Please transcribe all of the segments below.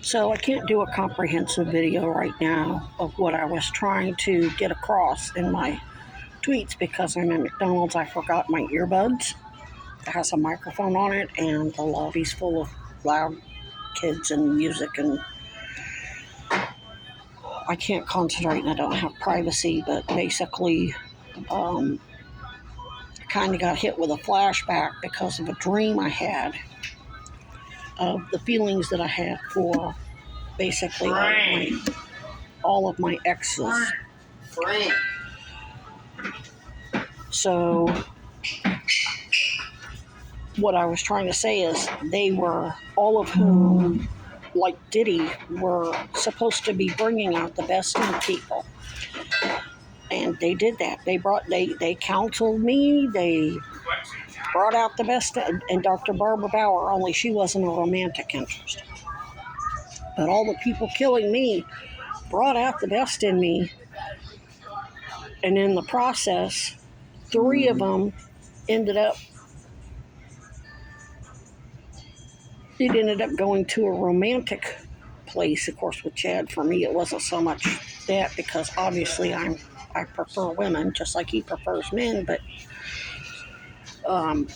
So I can't do a comprehensive video right now of what I was trying to get across in my tweets because I'm at McDonald's. I forgot my earbuds. It has a microphone on it, and the lobby's full of loud kids and music, and I can't concentrate and I don't have privacy. But basically, I kind of got hit with a flashback because of a dream I had of the feelings that I had for basically all of my exes. So what I was trying to say is they were, all of whom, like Diddy, were supposed to be bringing out the best in people. And they did that. They counseled me, they brought out the best, and Dr. Barbara Bauer, only she wasn't a romantic interest. But all the people killing me brought out the best in me. And in the process, 3 of them ended up going to a romantic place. Of course, with Chad, for me, it wasn't so much that, because obviously I prefer women just like he prefers men, but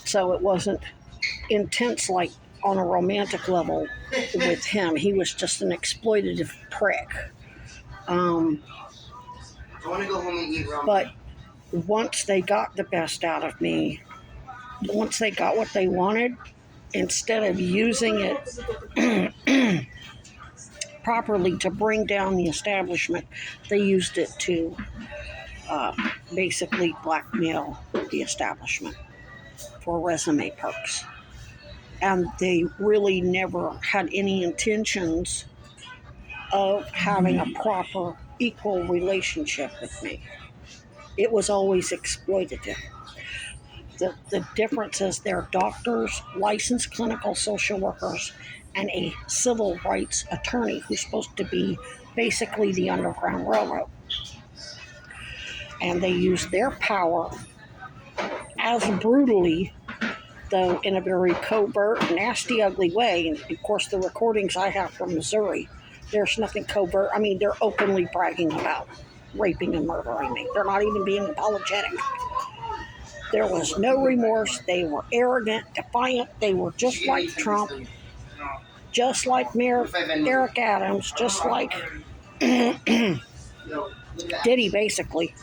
so it wasn't intense like on a romantic level with him. He was just an exploitative prick. I want to go home and eat ramen. But once they got the best out of me, once they got what they wanted, instead of using it properly to bring down the establishment, they used it to basically blackmail the establishment for resume perks. And they really never had any intentions of having a proper, equal relationship with me. It was always exploitative. The difference is they're doctors, licensed clinical social workers, and a civil rights attorney who's supposed to be basically the Underground Railroad. And they use their power as brutally, though in a very covert, nasty, ugly way. And of course, the recordings I have from Missouri, there's nothing covert. I mean, they're openly bragging about raping and murdering me. They're not even being apologetic. There was no remorse. They were arrogant, defiant. They were just like Trump, just like Mayor Eric Adams, just like Diddy, basically.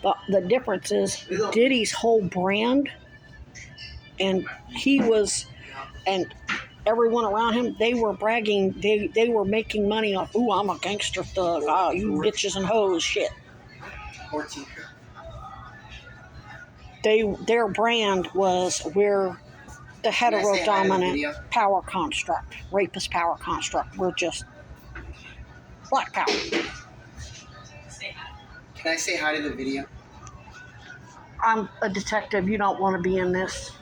But the difference is Diddy's whole brand, and he was, and everyone around him, they were bragging, they were making money off, ooh, I'm a gangster thug, you bitches and hoes, shit. Their brand was, we're the hetero-dominant power construct, rapist power construct. We're just black power. Can I say hi to the video? I'm a detective. You don't want to be in this.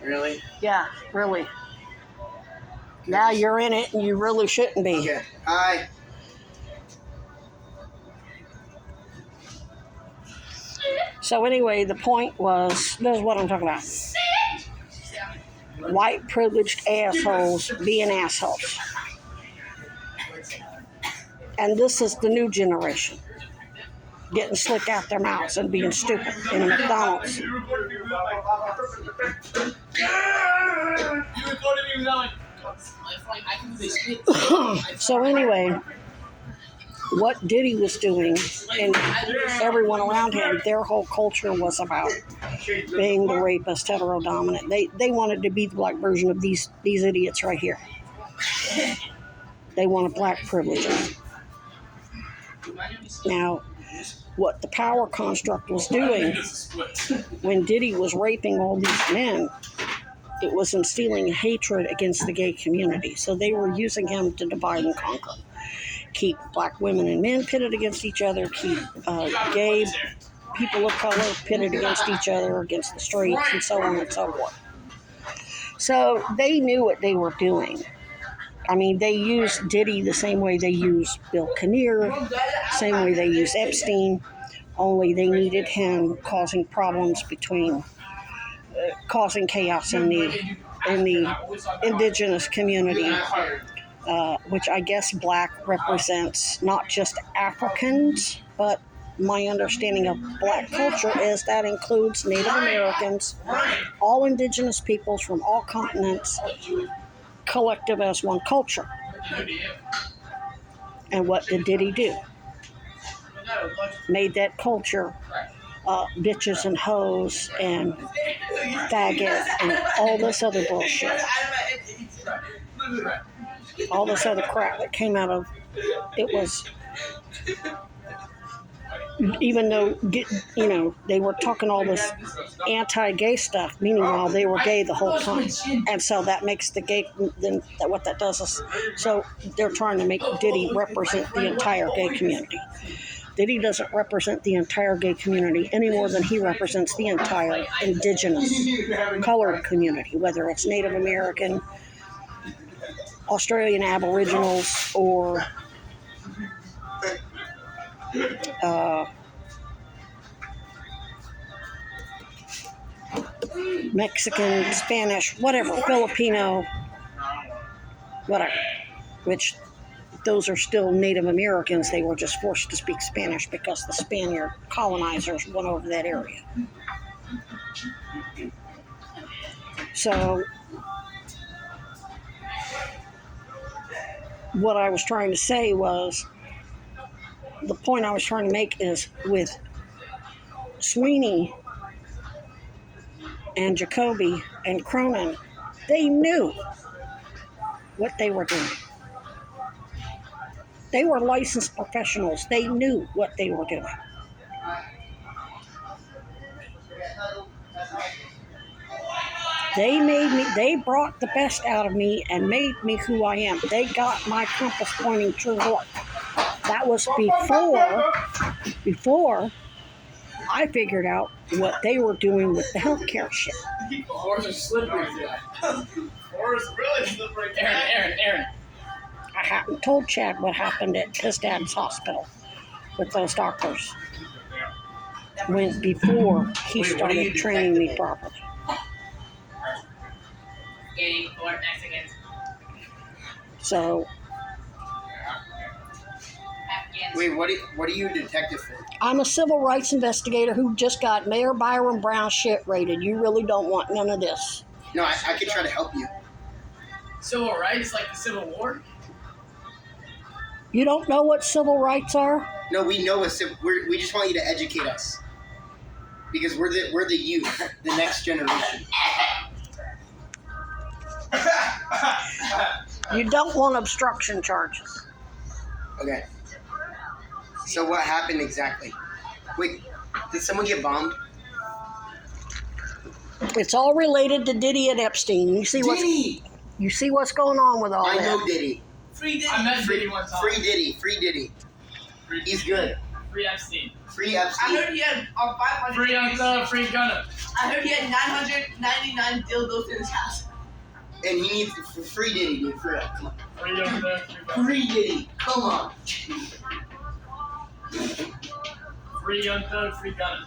Really? Yeah, really. Now you're in it, and you really shouldn't be. Okay. Hi. So anyway, the point was, this is what I'm talking about. White privileged assholes being assholes. And this is the new generation. Getting slick out their mouths and being stupid in a McDonald's. So anyway, what Diddy was doing, and everyone around him, their whole culture was about being the rapist, hetero-dominant. They wanted to be the black version of these idiots right here. They wanted black privileges. Now, what the power construct was doing when Diddy was raping all these men, it was instilling hatred against the gay community. So they were using him to divide and conquer. Keep black women and men pitted against each other, keep gay people of color pitted against each other, against the straights, and so on and so forth. So they knew what they were doing. I mean, they used Diddy the same way they used Bill Kinnear, same way they used Epstein, only they needed him causing problems between, causing chaos in the in the indigenous community, which I guess black represents not just Africans, but my understanding of black culture is that includes Native Americans, all indigenous peoples from all continents, collective as one culture. And what did Diddy do? Made that culture bitches and hoes and faggot and all this other bullshit. All this other crap that came out of it was, even though, they were talking all this anti-gay stuff, meanwhile they were gay the whole time. And so that makes the gay, then what that does is, so they're trying to make Diddy represent the entire gay community. Diddy doesn't represent the entire gay community any more than he represents the entire indigenous colored community, whether it's Native American, Australian Aboriginals, or Mexican, Spanish, whatever, Filipino, whatever, which those are still Native Americans. They were just forced to speak Spanish because the Spaniard colonizers went over that area. So what I was trying to say was, the point I was trying to make is with Sweeney and Jacoby and Cronin, they knew what they were doing. They were licensed professionals. They knew what they were doing. They brought the best out of me and made me who I am. They got my compass pointing true north. That was before I figured out what they were doing with the healthcare shit. Horse is slippery. Horse really slippery. Aaron. I hadn't told Chad what happened at his dad's hospital with those doctors before he started training me properly. So, Wait, what are you a detective for? I'm a civil rights investigator who just got Mayor Byron Brown shit rated. You really don't want none of this. No, I could try to help you. Civil rights, like the Civil War? You don't know what civil rights are? No, we know what we just want you to educate us. Because we're the youth, the next generation. You don't want obstruction charges. Okay. So what happened exactly? Wait, did someone get bombed? It's all related to Diddy and Epstein. You see what's going on with all that. I know Diddy. Free Diddy. I met Diddy one time. Free Diddy. He's good. Free Epstein. Free Epstein. I heard he had 500. Free Young Free Gunner. I heard he had 999 dildos in his house. And he needs free Diddy, dude. Free Epstein. Free Young Free Gunner. Free Diddy. Come on. Free Young Free Gunner.